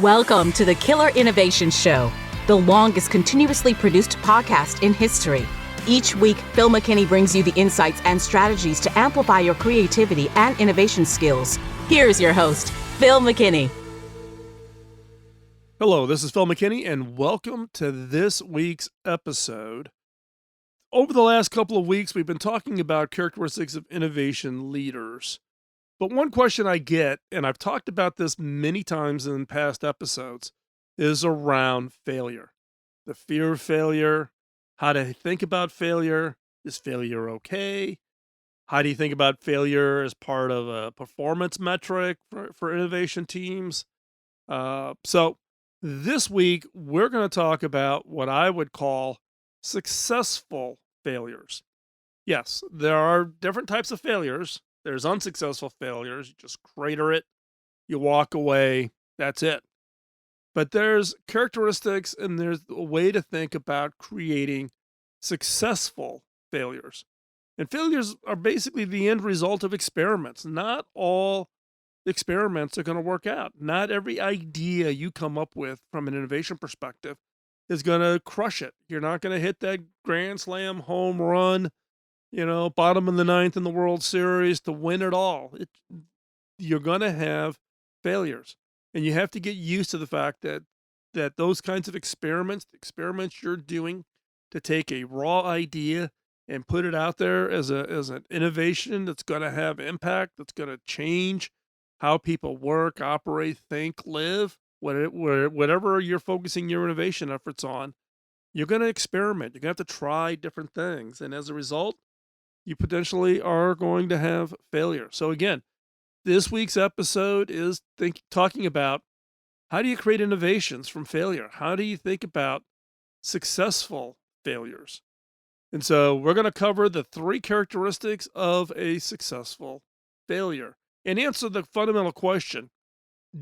Welcome to the Killer Innovation Show, the longest continuously produced podcast in history. Each week, Phil McKinney brings you the insights and strategies to amplify your creativity and innovation skills. Here's your host, Phil McKinney. Hello, this is Phil McKinney, and welcome to this week's episode. Over the last couple of weeks, we've been talking about characteristics of innovation leaders. But one question I get, and I've talked about this many times in past episodes, is around failure. The fear of failure, how to think about failure. Is failure okay? How do you think about failure as part of a performance metric for innovation teams? So this week, we're going to talk about what I would call successful failures. Yes, there are different types of failures. There's unsuccessful failures. You just crater it, you walk away, that's it. But there's characteristics and there's a way to think about creating successful failures. And failures are basically the end result of experiments. Not all experiments are going to work out. Not every idea you come up with from an innovation perspective is going to crush it. You're not going to hit that grand slam home run, bottom of the ninth in the World Series to win it all. You're going to have failures. And you have to get used to the fact that those kinds of experiments you're doing to take a raw idea and put it out there as an innovation that's going to have impact, that's going to change how people work, operate, think, live, whatever you're focusing your innovation efforts on, you're going to experiment. You're going to have to try different things. And as a result, you potentially are going to have failure. So again, this week's episode is talking about how do you create innovations from failure? How do you think about successful failures? And so we're going to cover the three characteristics of a successful failure and answer the fundamental question: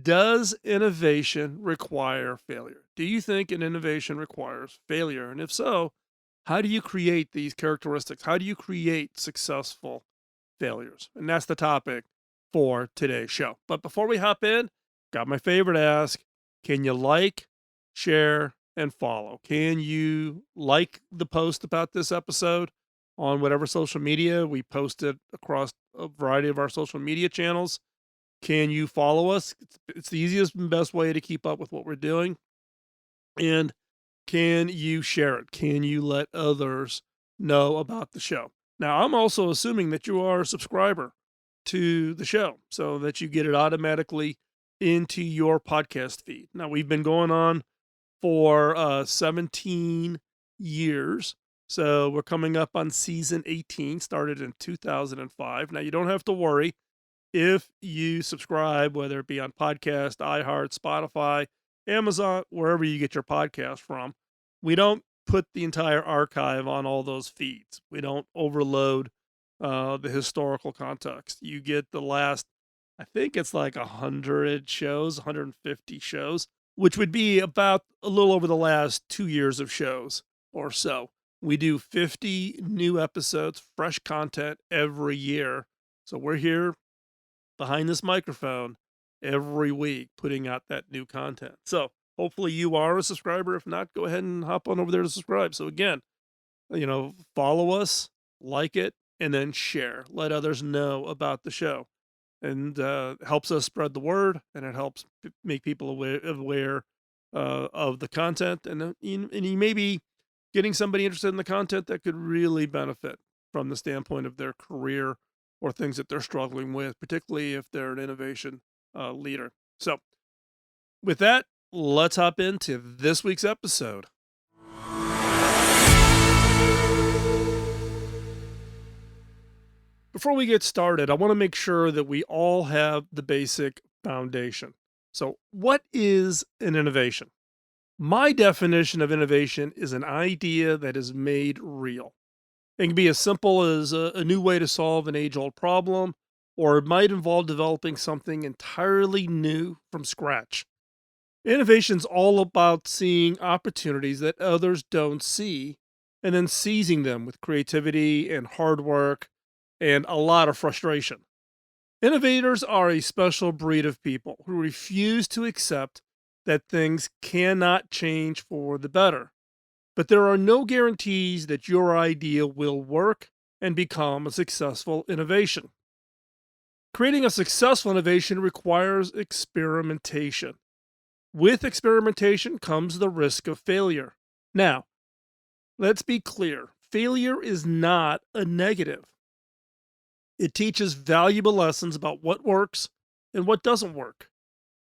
does innovation require failure? Do you think an innovation requires failure? And if so, how do you create these characteristics? How do you create successful failures? And that's the topic for today's show. But before we hop in, got my favorite ask. Can you like, share, and follow? Can you like the post about this episode on whatever social media we post it across a variety of our social media channels? Can you follow us? It's the easiest and best way to keep up with what we're doing. And can you share it? Can you let others know about the show? Now, I'm also assuming that you are a subscriber to the show so that you get it automatically into your podcast feed. Now, we've been going on for 17 years. So we're coming up on season 18, started in 2005. Now, you don't have to worry if you subscribe, whether it be on podcast, iHeart, Spotify, Amazon, wherever you get your podcast from. We don't put the entire archive on all those feeds. We don't overload the historical context. You get the last, I think it's like 100 shows, 150 shows, which would be about a little over the last 2 years of shows or so. We do 50 new episodes, fresh content every year. So we're here behind this microphone every week putting out that new content. So hopefully you are a subscriber. If not, go ahead and hop on over there to subscribe. So again, follow us, like it, and then share. Let others know about the show. And helps us spread the word, and it helps make people aware of the content. And you may be getting somebody interested in the content that could really benefit from the standpoint of their career or things that they're struggling with, particularly if they're an innovation leader. So with that, let's hop into this week's episode. Before we get started, I want to make sure that we all have the basic foundation. So what is an innovation? My definition of innovation is an idea that is made real. It can be as simple as a new way to solve an age-old problem, or it might involve developing something entirely new from scratch. Innovation's all about seeing opportunities that others don't see, and then seizing them with creativity and hard work and a lot of frustration. Innovators are a special breed of people who refuse to accept that things cannot change for the better. But there are no guarantees that your idea will work and become a successful innovation. Creating a successful innovation requires experimentation. With experimentation comes the risk of failure. Now, let's be clear, failure is not a negative. It teaches valuable lessons about what works and what doesn't work.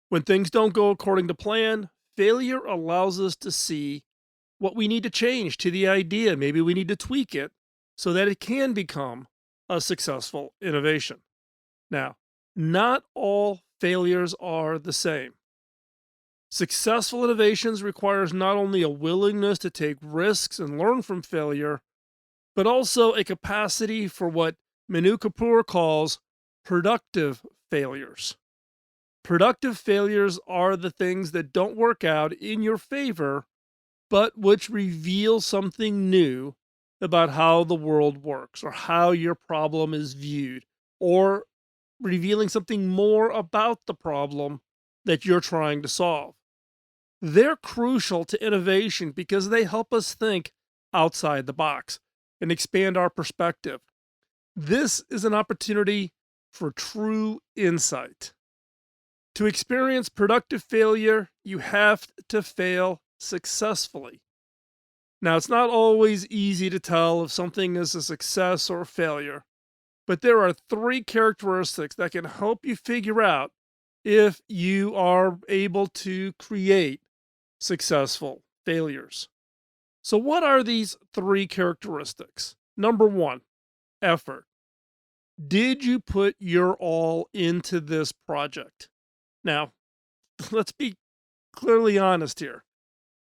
When things don't go according to plan, failure allows us to see what we need to change to the idea. Maybe we need to tweak it so that it can become a successful innovation. Now, not all failures are the same. Successful innovations requires not only a willingness to take risks and learn from failure, but also a capacity for what Manu Kapoor calls productive failures. Productive failures are the things that don't work out in your favor, but which reveal something new about how the world works or how your problem is viewed, or revealing something more about the problem that you're trying to solve. They're crucial to innovation because they help us think outside the box and expand our perspective. This is an opportunity for true insight. To experience productive failure, you have to fail successfully. Now, it's not always easy to tell if something is a success or a failure, but there are 3 characteristics that can help you figure out if you are able to create successful failures. So, what are these 3 characteristics? Number 1, effort. Did you put your all into this project? Now, let's be clearly honest here.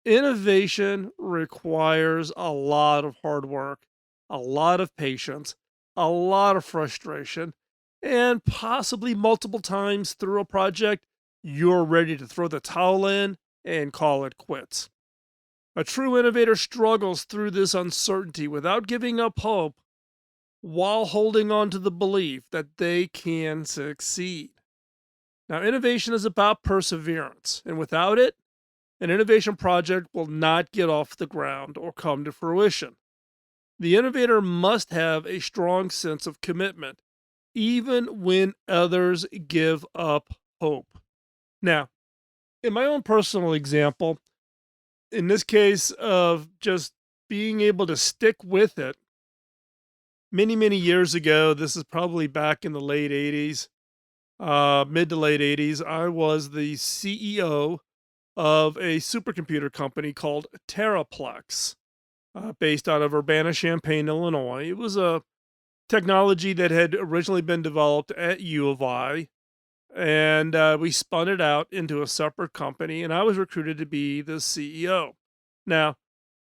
Innovation requires a lot of hard work, a lot of patience, a lot of frustration, and possibly multiple times through a project, you're ready to throw the towel in and call it quits. A true innovator struggles through this uncertainty without giving up hope while holding on to the belief that they can succeed. Now, innovation is about perseverance, and without it, an innovation project will not get off the ground or come to fruition. The innovator must have a strong sense of commitment, even when others give up hope. Now, in my own personal example, in this case of just being able to stick with it, many, many years ago, this is probably back in the late 80s, mid to late 80s, I was the CEO of a supercomputer company called Terraplex, based out of Urbana-Champaign, Illinois. It was a technology that had originally been developed at U of I, and we spun it out into a separate company, and I was recruited to be the CEO. Now,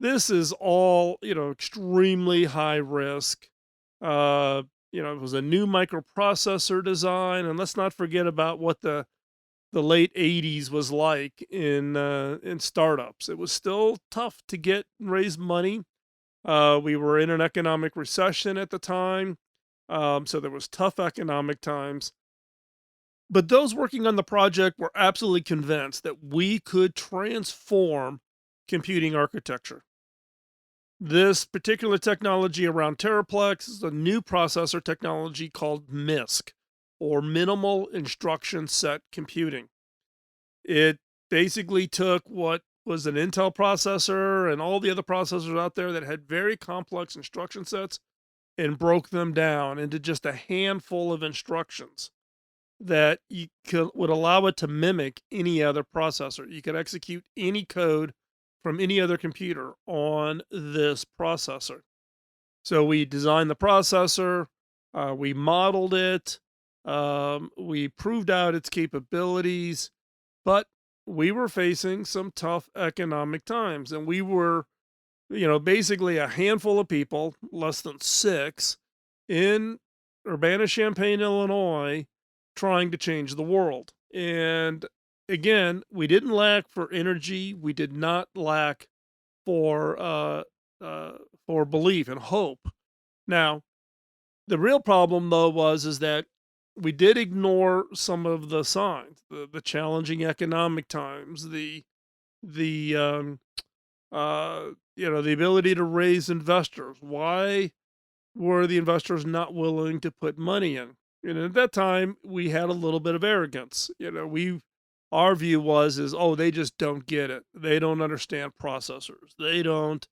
this is all, extremely high risk. It was a new microprocessor design, and let's not forget about what the late 80s was like in startups. It was still tough to get and raise money. We were in an economic recession at the time, so there was tough economic times. But those working on the project were absolutely convinced that we could transform computing architecture. This particular technology around Terraplex is a new processor technology called MISC, or Minimal Instruction Set Computing. It basically took what was an Intel processor and all the other processors out there that had very complex instruction sets and broke them down into just a handful of instructions that would allow it to mimic any other processor. You could execute any code from any other computer on this processor. So we designed the processor, we modeled it, we proved out its capabilities, but we were facing some tough economic times, and we were, basically a handful of people, less than 6, in Urbana-Champaign, Illinois, trying to change the world. And again, we didn't lack for energy. We did not lack for belief and hope. Now, the real problem though is that we did ignore some of the signs, the challenging economic times, the the ability to raise investors. Why were the investors not willing to put money in? And at that time, we had a little bit of arrogance. Our view is, oh, they just don't get it. They don't understand processors. They don't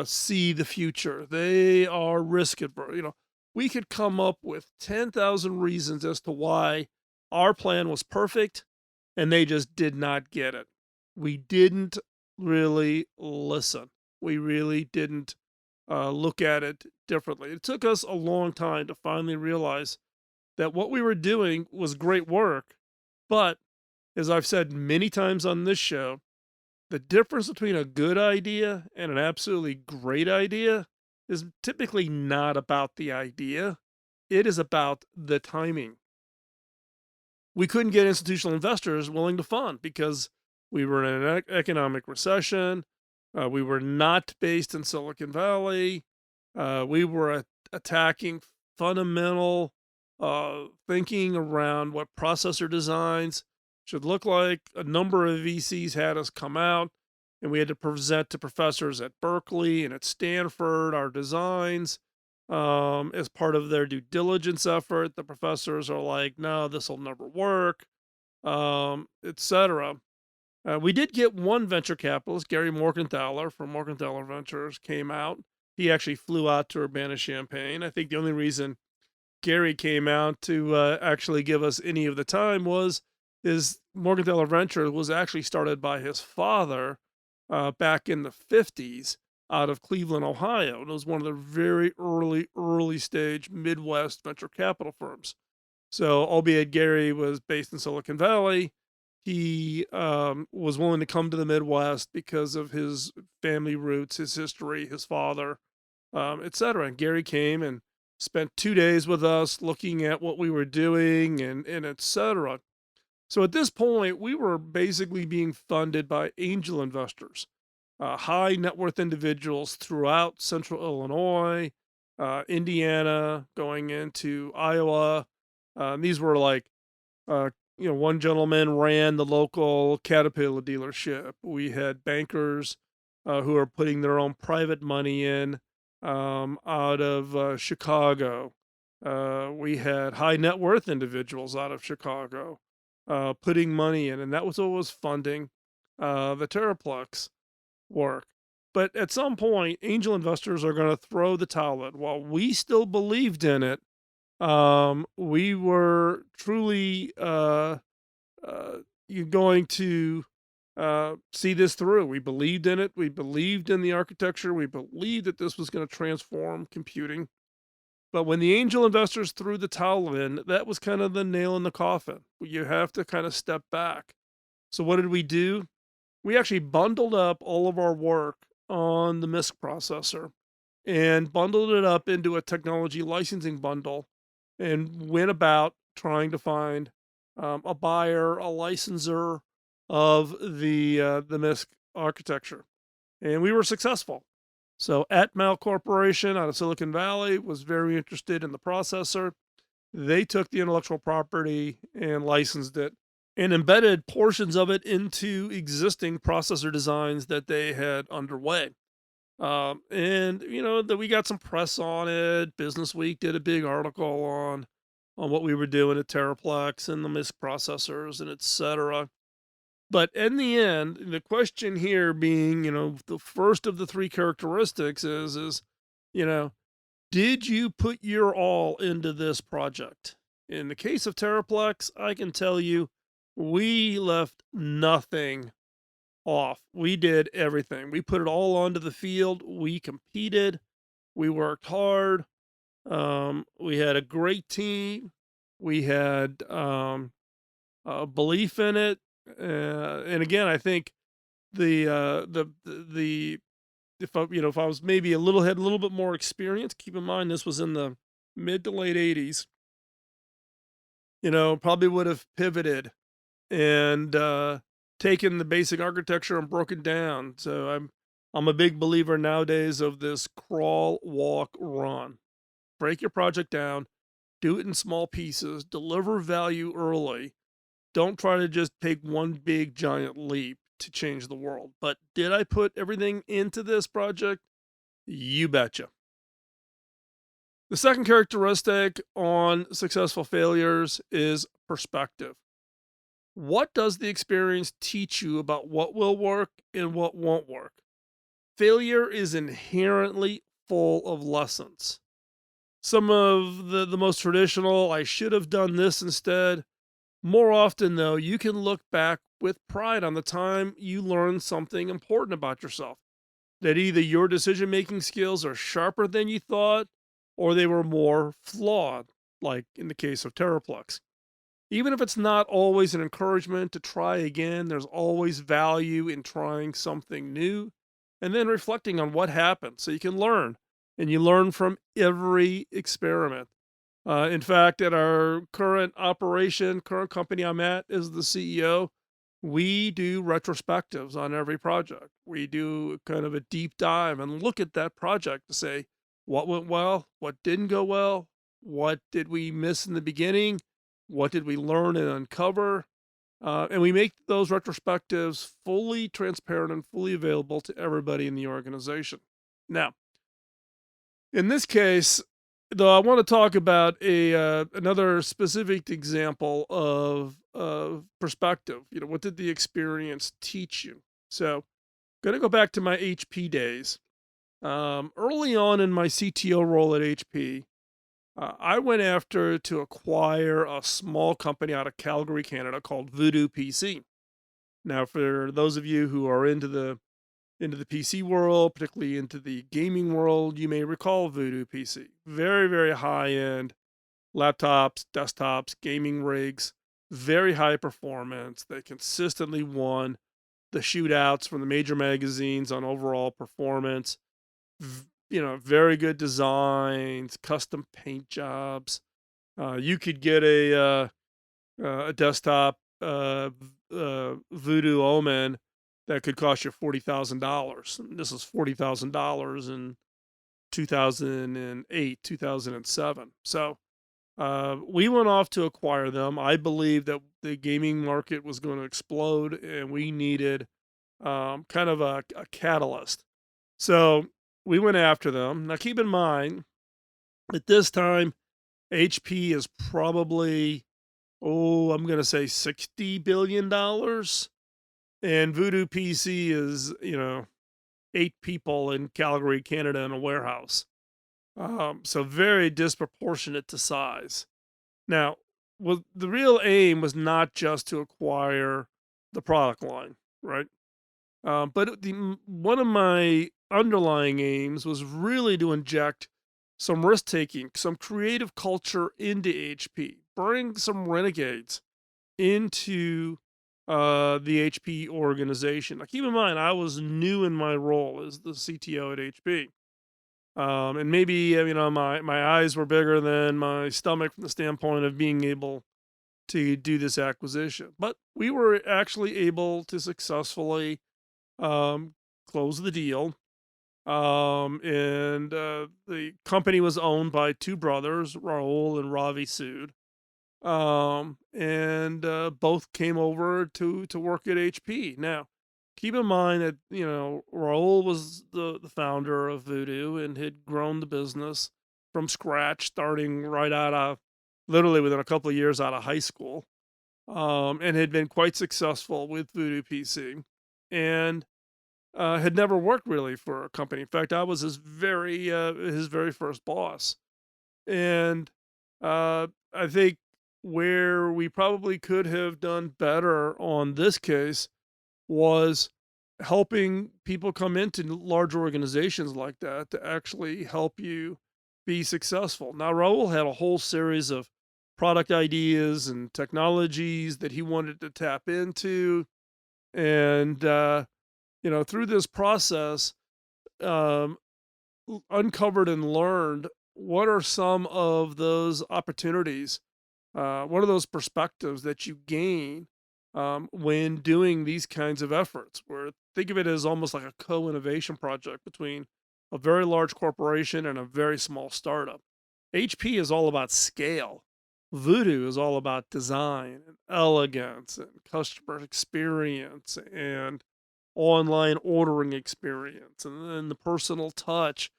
see the future. They are risk averse. We could come up with 10,000 reasons as to why our plan was perfect and they just did not get it. We didn't really listen. We really didn't look at it differently. It took us a long time to finally realize that what we were doing was great work. But as I've said many times on this show, the difference between a good idea and an absolutely great idea is typically not about the idea. It is about the timing. We couldn't get institutional investors willing to fund because we were in an economic recession. We were not based in Silicon Valley. We were attacking fundamental thinking around what processor designs should look like. A number of VCs had us come out, and we had to present to professors at Berkeley and at Stanford our designs as part of their due diligence effort. The professors are like, no, this will never work, etc. We did get one venture capitalist, Gary Morgenthaler from Morgenthaler Ventures, came out. He actually flew out to Urbana-Champaign. I think the only reason Gary came out to actually give us any of the time is Morgenthaler Ventures was actually started by his father back in the 50s out of Cleveland, Ohio. And it was one of the very early stage Midwest venture capital firms. So, albeit Gary was based in Silicon Valley, he was willing to come to the Midwest because of his family roots, his history, his father, etc. And Gary came and spent 2 days with us looking at what we were doing and etc. So at this point, we were basically being funded by angel investors, high net worth individuals throughout central Illinois, Indiana, going into Iowa. These were like, one gentleman ran the local Caterpillar dealership. We had bankers who are putting their own private money in out of Chicago. We had high net worth individuals out of Chicago putting money in, and that was what was funding the Terraplex work. But at some point, angel investors are going to throw the towel in. While we still believed in it, we were truly going to see this through. We believed in it. We believed in the architecture. We believed that this was going to transform computing. But when the angel investors threw the towel in, that was kind of the nail in the coffin. You have to kind of step back. So what did we do? We actually bundled up all of our work on the MISC processor and bundled it up into a technology licensing bundle and went about trying to find a buyer, a licensor of the MISC architecture. And we were successful. So Atmel Corporation out of Silicon Valley was very interested in the processor. They took the intellectual property and licensed it and embedded portions of it into existing processor designs that they had underway. That we got some press on it. Business Week did a big article on what we were doing at Terraplex and the MISC processors and etc. But in the end, the question here being, the first of the three characteristics is, did you put your all into this project? In the case of Terraplex, I can tell you, we left nothing off. We did everything. We put it all onto the field. We competed. We worked hard. We had a great team. We had a belief in it. And again, I think if I was maybe had a little bit more experience, keep in mind this was in the mid to late 80s, probably would have pivoted and taken the basic architecture and broken down. So I'm a big believer nowadays of this crawl, walk, run. Break your project down, Do it in small pieces, deliver value early. Don't try to just take one big giant leap to change the world. But did I put everything into this project? You betcha. The second characteristic on successful failures is perspective. What does the experience teach you about what will work and what won't work? Failure is inherently full of lessons. Some of the most traditional, I should have done this instead. More often, though, you can look back with pride on the time you learned something important about yourself. That either your decision making skills are sharper than you thought, or they were more flawed, like in the case of Terraplex. Even if it's not always an encouragement to try again, there's always value in trying something new and then reflecting on what happened so you can learn. And you learn from every experiment. In fact, at our current company I'm at as the CEO, we do retrospectives on every project. We do kind of a deep dive and look at that project to say what went well, what didn't go well, what did we miss in the beginning, what did we learn and uncover. And we make those retrospectives fully transparent and fully available to everybody in the organization. Now, in this case, though, I want to talk about a another specific example of perspective. What did the experience teach you? So, going to go back to my HP days. Early on in my CTO role at HP, I went after to acquire a small company out of Calgary, Canada called Voodoo PC. Now, for those of you who are into the PC world, particularly into the gaming world, you may recall Voodoo PC. Very, very high end laptops, desktops, gaming rigs, very high performance. They consistently won the shootouts from the major magazines on overall performance. Very good designs, custom paint jobs. You could get a desktop Voodoo Omen that could cost you $40,000. This is $40,000 in 2008, 2007. So we went off to acquire them. I believed that the gaming market was going to explode and we needed kind of a catalyst. So we went after them. Now, keep in mind, at this time, HP is probably, I'm going to say $60 billion. And Voodoo PC is, 8 people in Calgary, Canada in a warehouse. So very disproportionate to size. Now, the real aim was not just to acquire the product line, right? But one of my underlying aims was really to inject some risk taking, some creative culture into HP, bring some renegades into the HP organization. Now, keep in mind, I was new in my role as the CTO at HP. And maybe, my eyes were bigger than my stomach from the standpoint of being able to do this acquisition. But we were actually able to successfully close the deal. And the company was owned by two brothers, Raul and Ravi Sood. And both came over to work at HP. Now, keep in mind that, Raul was the founder of Voodoo and had grown the business from scratch, starting right out of literally within a couple of years out of high school, and had been quite successful with Voodoo PC and had never worked really for a company. In fact, I was his very first boss. And I think where we probably could have done better on this case was helping people come into large organizations like that to actually help you be successful. Now, Raul had a whole series of product ideas and technologies that he wanted to tap into. And, through this process, um, uncovered and learned what are some of those opportunities, what are those perspectives that you gain when doing these kinds of efforts, where think of it as almost like a co-innovation project between a very large corporation and a very small startup. HP is all about scale. Voodoo is all about design and elegance and customer experience and online ordering experience and then the personal touch,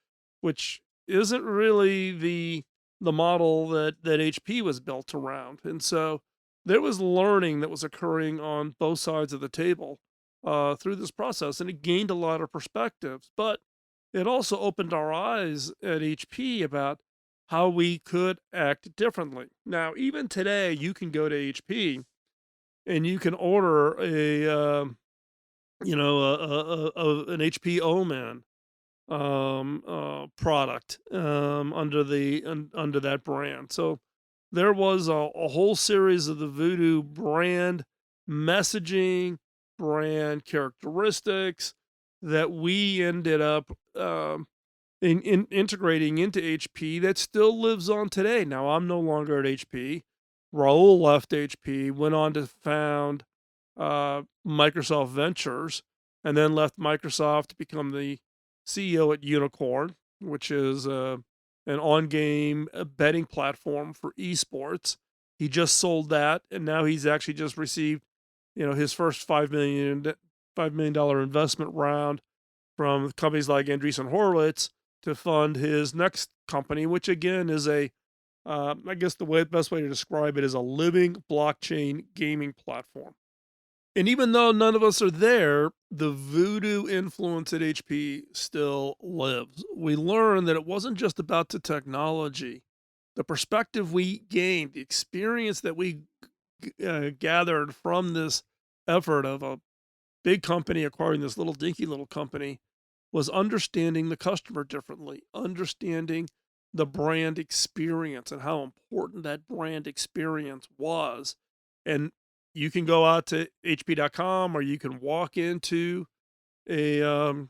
which isn't really the model that HP was built around. And so there was learning that was occurring on both sides of the table through this process, and it gained a lot of perspectives. But it also opened our eyes at HP about how we could act differently. Now, even today, you can go to HP and you can order an HP Omen product under that brand. So there was a whole series of the Voodoo brand messaging, brand characteristics that we ended up integrating into HP that still lives on today. Now, I'm no longer at HP. Raul left HP, went on to found Microsoft Ventures, and then left Microsoft to become the CEO at Unicorn, which is an on-game betting platform for esports. He just sold that, and now he's actually just received, his first $5 million investment round from companies like Andreessen Horowitz to fund his next company, which again is I guess the best way to describe it is a living blockchain gaming platform. And even though none of us are there, the Voodoo influence at HP still lives. We learned that it wasn't just about the technology, the perspective we gained, the experience that we gathered from this effort of a big company acquiring this little dinky little company was understanding the customer differently, understanding the brand experience and how important that brand experience was. And you can go out to hp.com or you can walk into a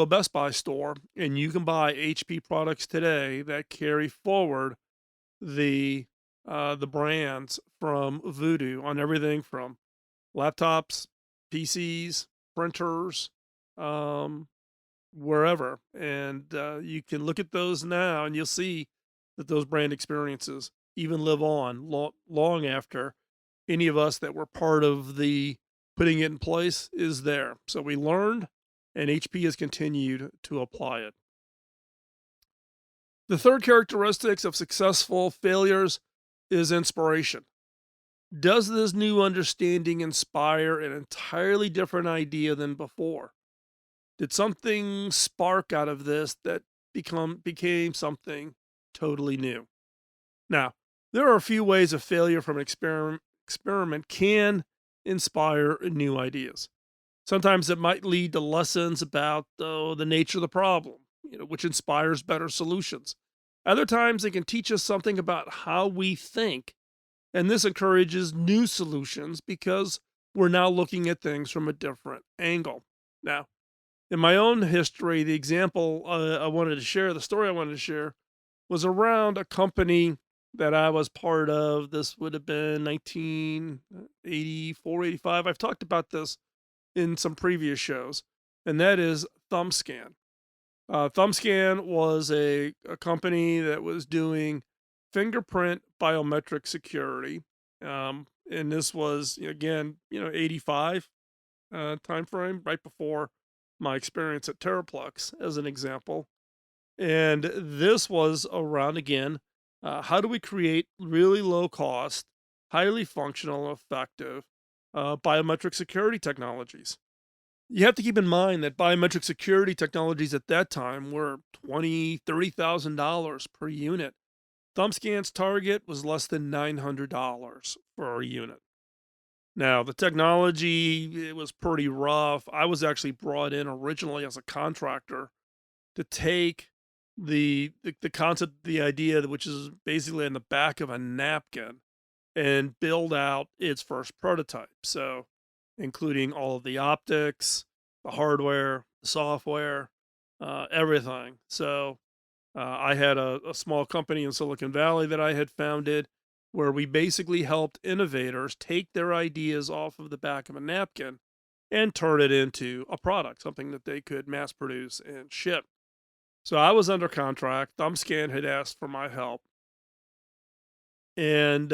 Best Buy store and you can buy HP products today that carry forward the brands from Voodoo on everything from laptops, PCs, printers, wherever. And you can look at those now and you'll see that those brand experiences even live on long after any of us that were part of the putting it in place is there. So we learned, and HP has continued to apply it. The third characteristics of successful failures is inspiration. Does this new understanding inspire an entirely different idea than before? Did something spark out of this that became something totally new? Now, there are a few ways a failure from an experiment can inspire new ideas. Sometimes it might lead to lessons about the nature of the problem, which inspires better solutions. Other times it can teach us something about how we think, and this encourages new solutions because we're now looking at things from a different angle. Now, in my own history, the example the story I wanted to share was around a company that I was part of. This would have been 1984, 85. I've talked about this in some previous shows, and that is ThumbScan. ThumbScan was a company that was doing fingerprint biometric security. And this was, again, 85 timeframe, right before my experience at Terraplex, as an example. And this was around, again, how do we create really low cost, highly functional, effective biometric security technologies? You have to keep in mind that biometric security technologies at that time were $20,000, $30,000 per unit. ThumbScan's target was less than $900 for a unit. Now, the technology, it was pretty rough. I was actually brought in originally as a contractor to take the concept, the idea, which is basically in the back of a napkin, and build out its first prototype. So, including all of the optics, the hardware, the software, everything. So, I had a small company in Silicon Valley that I had founded where we basically helped innovators take their ideas off of the back of a napkin and turn it into a product, something that they could mass produce and ship. So I was under contract. Thumbscan had asked for my help, and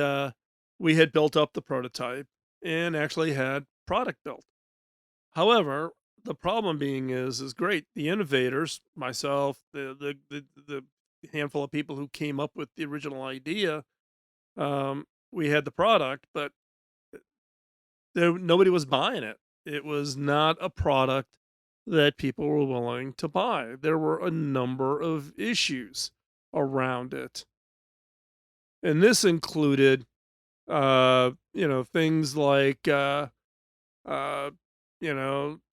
we had built up the prototype and actually had product built. However, the problem being is great. The innovators, myself, the handful of people who came up with the original idea, we had the product, but nobody was buying it. It was not a product that people were willing to buy. There were a number of issues around it. And this included, things like, uh,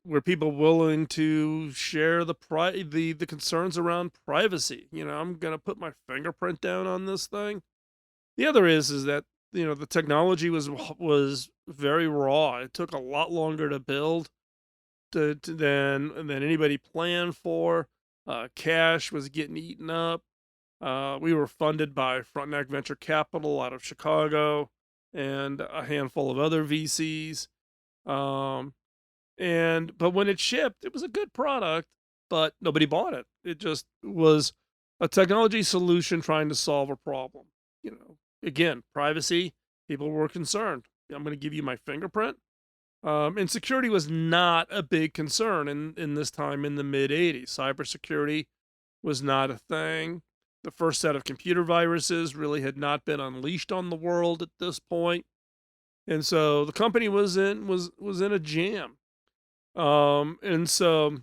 were people willing to share the concerns around privacy? I'm gonna put my fingerprint down on this thing. The other is that, the technology was very raw. It took a lot longer to build than anybody planned for. Cash was getting eaten up. We were funded by Frontenac Venture Capital out of Chicago and a handful of other VCs. Um, but when it shipped, it was a good product, but nobody bought it. It just was a technology solution trying to solve a problem. Again, privacy, people were concerned. I'm going to give you my fingerprint. And security was not a big concern in this time in the mid 80s. Cybersecurity was not a thing. The first set of computer viruses really had not been unleashed on the world at this point. And so the company was in a jam. And so,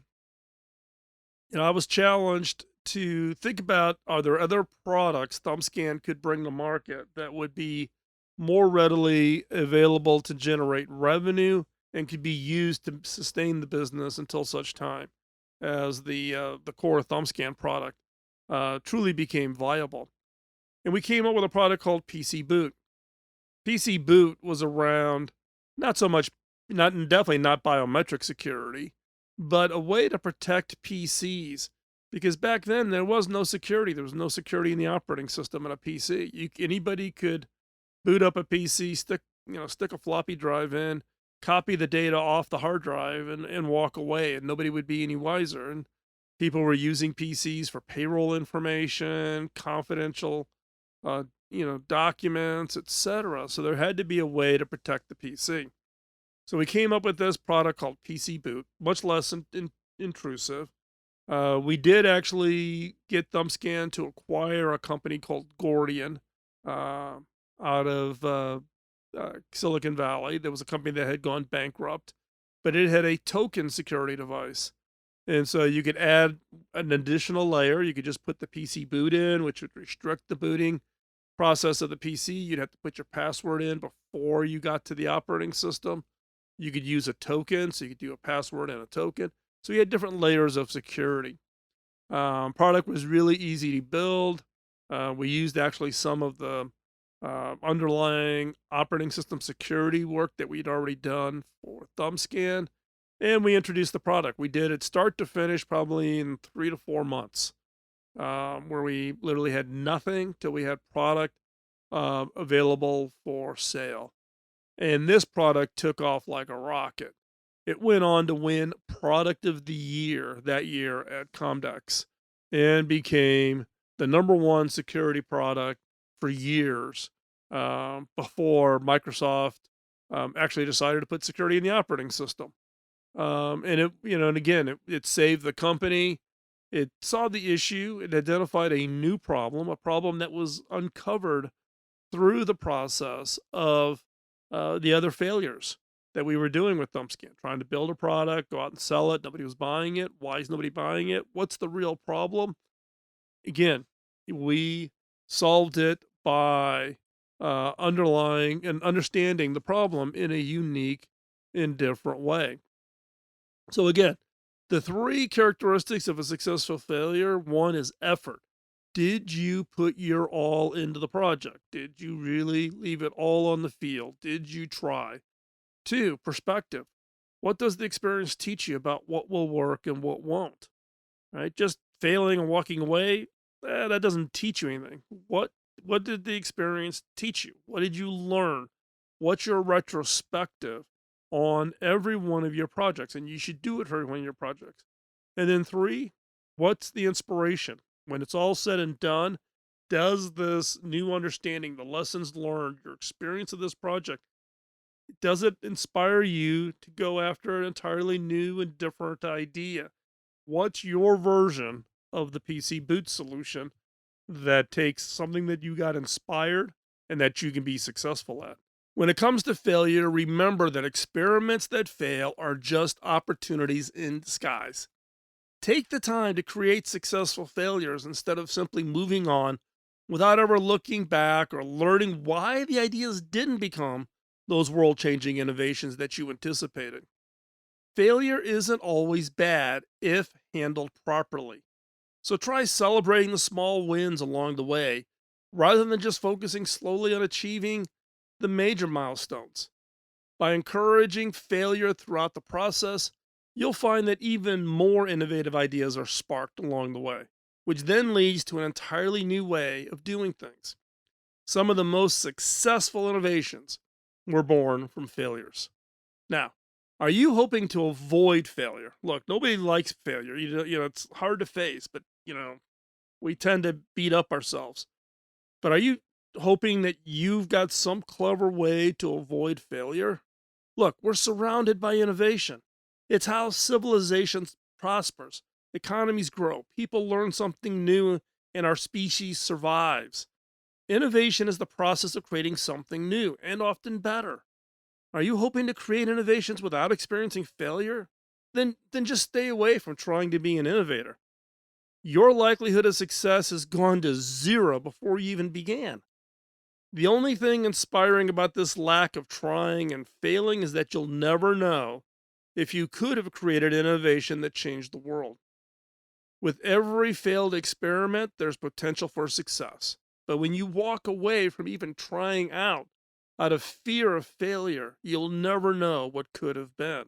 I was challenged to think about, are there other products Thumbscan could bring to market that would be more readily available to generate revenue and could be used to sustain the business until such time as the core Thumbscan product truly became viable. And we came up with a product called PC Boot. PC Boot was around, not so much, not definitely not biometric security, but a way to protect PCs. Because back then there was no security. There was no security in the operating system in a PC. Anybody could boot up a PC, stick a floppy drive in, copy the data off the hard drive, and walk away, and nobody would be any wiser. And people were using PCs for payroll information, confidential, documents, etc. So there had to be a way to protect the PC. So we came up with this product called PC Boot, much less intrusive. We did actually get Thumbscan to acquire a company called Gordian out of Silicon Valley. There was a company that had gone bankrupt, but it had a token security device. And so you could add an additional layer. You could just put the PC boot in, which would restrict the booting process of the PC. You'd have to put your password in before you got to the operating system. You could use a token, so you could do a password and a token. So you had different layers of security. Product was really easy to build. We used actually some of the underlying operating system security work that we'd already done for Thumbscan, and we introduced the product. We did it start to finish probably in 3 to 4 months, where we literally had nothing till we had product available for sale. And this product took off like a rocket. It went on to win Product of the Year that year at Comdex and became the number one security product for years before Microsoft actually decided to put security in the operating system. And it saved the company. It saw the issue. It identified a new problem, a problem that was uncovered through the process of the other failures that we were doing with Thumbscan, trying to build a product, go out and sell it. Nobody was buying it. Why is nobody buying it? What's the real problem? Again, we solved it by underlying and understanding the problem in a unique and different way. So again, the three characteristics of a successful failure: one is effort. Did you put your all into the project? Did you really leave it all on the field? Did you try? Two, perspective. What does the experience teach you about what will work and what won't? Right? Just failing and walking away, that doesn't teach you anything. What did the experience teach you? What did you learn? What's your retrospective on every one of your projects? And you should do it for every one of your projects. And then three, What's the inspiration? When it's all said and done, does this new understanding, the lessons learned, your experience of this project, does it inspire you to go after an entirely new and different idea? What's your version of the PC boot solution that takes something that you got inspired and that you can be successful at? When it comes to failure, remember that experiments that fail are just opportunities in disguise. Take the time to create successful failures instead of simply moving on without ever looking back or learning why the ideas didn't become those world changing innovations that you anticipated. Failure isn't always bad if handled properly. So try celebrating the small wins along the way rather than just focusing slowly on achieving the major milestones. By encouraging failure throughout the process, you'll find that even more innovative ideas are sparked along the way, which then leads to an entirely new way of doing things. Some of the most successful innovations were born from failures. Now, are you hoping to avoid failure? Look, nobody likes failure. It's hard to face, but we tend to beat up ourselves. But are you hoping that you've got some clever way to avoid failure? Look, we're surrounded by innovation. It's how civilization prospers, economies grow, people learn something new, and our species survives. Innovation is the process of creating something new and often better. Are you hoping to create innovations without experiencing failure? Then just stay away from trying to be an innovator. Your likelihood of success has gone to zero before you even began. The only thing inspiring about this lack of trying and failing is that you'll never know if you could have created an innovation that changed the world. With every failed experiment, there's potential for success. But when you walk away from even trying out of fear of failure, you'll never know what could have been.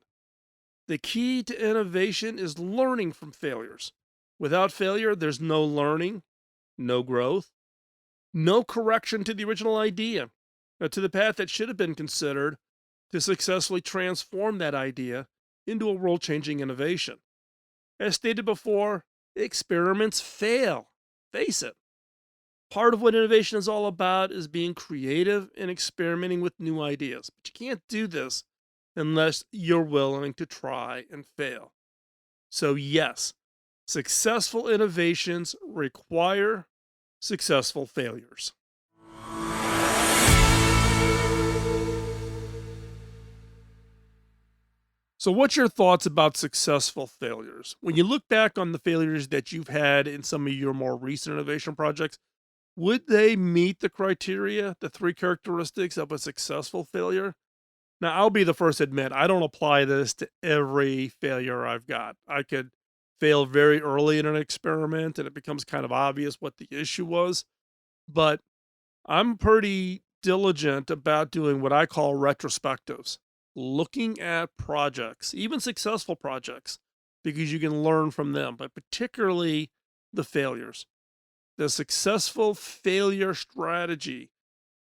The key to innovation is learning from failures. Without failure, there's no learning, no growth, no correction to the original idea, to the path that should have been considered to successfully transform that idea into a world changing innovation. As stated before, experiments fail. Face it. Part of what innovation is all about is being creative and experimenting with new ideas. But you can't do this unless you're willing to try and fail. So, yes, successful innovations require successful failures. So, what's your thoughts about successful failures? When you look back on the failures that you've had in some of your more recent innovation projects, would they meet the criteria, the three characteristics of a successful failure? Now, I'll be the first to admit, I don't apply this to every failure I've got. I could fail very early in an experiment and it becomes kind of obvious what the issue was. But I'm pretty diligent about doing what I call retrospectives, looking at projects, even successful projects, because you can learn from them, but particularly the failures. The successful failure strategy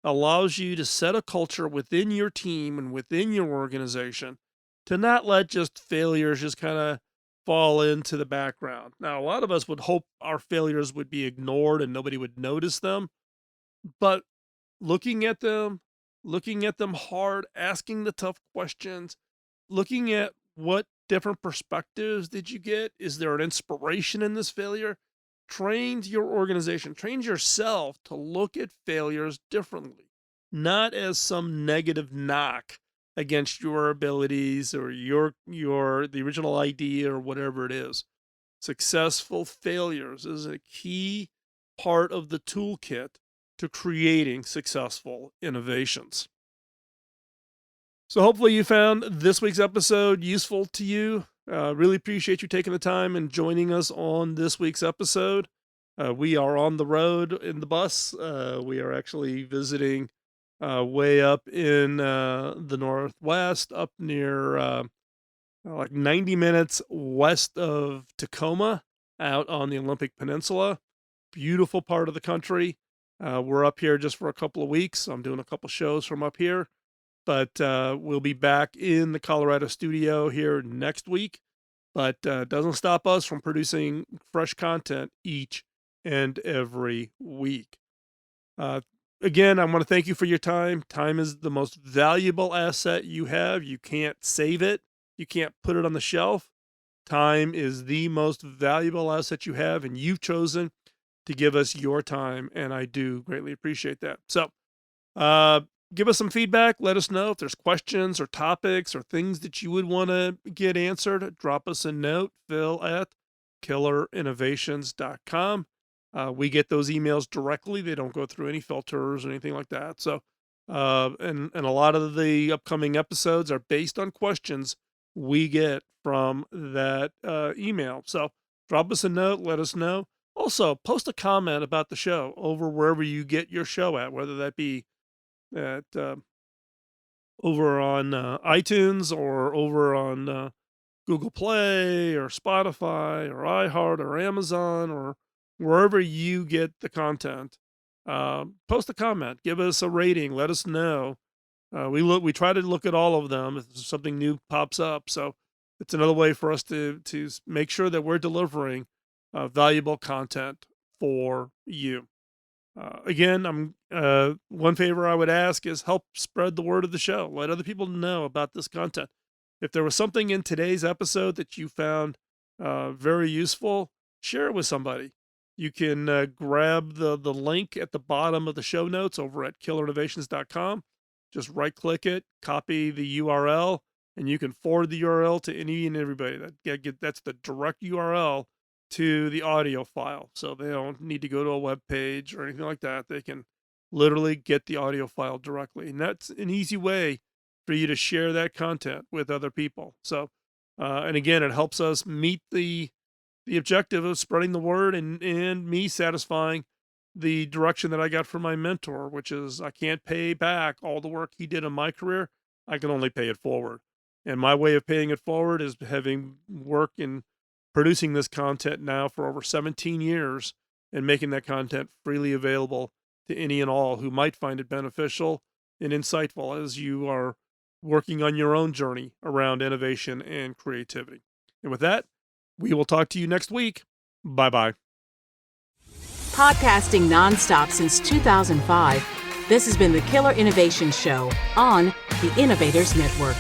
allows you to set a culture within your team and within your organization to not let just failures just kind of fall into the background. Now, a lot of us would hope our failures would be ignored and nobody would notice them, but looking at them hard, asking the tough questions, looking at what different perspectives did you get? Is there an inspiration in this failure? Trains your organization, trains yourself to look at failures differently, not as some negative knock against your abilities or the original idea or whatever it is. Successful failures is a key part of the toolkit to creating successful innovations. So hopefully you found this week's episode useful to you. Really appreciate you taking the time and joining us on this week's episode. We are on the road in the bus. We are actually visiting way up in the Northwest, up near like 90 minutes west of Tacoma, out on the Olympic Peninsula. Beautiful part of the country. We're up here just for a couple of weeks. I'm doing a couple shows from up here. But we'll be back in the Colorado studio here next week. but doesn't stop us from producing fresh content each and every week. Again, I want to thank you for your time. Time is the most valuable asset you have. You can't save it. You can't put it on the shelf. Time is the most valuable asset you have, and you've chosen to give us your time, and I do greatly appreciate that. So, give us some feedback. Let us know if there's questions or topics or things that you would want to get answered. Drop us a note, phil@killerinnovations.com. We get those emails directly. They don't go through any filters or anything like that. So, and a lot of the upcoming episodes are based on questions we get from that email. So drop us a note, let us know. Also, post a comment about the show over wherever you get your show at, whether that be at over on iTunes or over on Google Play or Spotify or iHeart or Amazon or wherever you get the content. Post a comment, give us a rating, let us know. We try to look at all of them if something new pops up. So it's another way for us to make sure that we're delivering valuable content for you. Again, one favor I would ask is help spread the word of the show. Let other people know about this content. If there was something in today's episode that you found very useful, share it with somebody. You can grab the link at the bottom of the show notes over at killerinnovations.com. Just right click it, copy the URL, and you can forward the URL to any and everybody. That's the direct URL to the audio file. So they don't need to go to a web page or anything like that. They can literally get the audio file directly. And that's an easy way for you to share that content with other people. So, and again, it helps us meet the objective of spreading the word and me satisfying the direction that I got from my mentor, which is I can't pay back all the work he did in my career. I can only pay it forward. And my way of paying it forward is having work in producing this content now for over 17 years and making that content freely available to any and all who might find it beneficial and insightful as you are working on your own journey around innovation and creativity. And with that, we will talk to you next week. Bye-bye. Podcasting nonstop since 2005, this has been the Killer Innovation Show on the Innovators Network.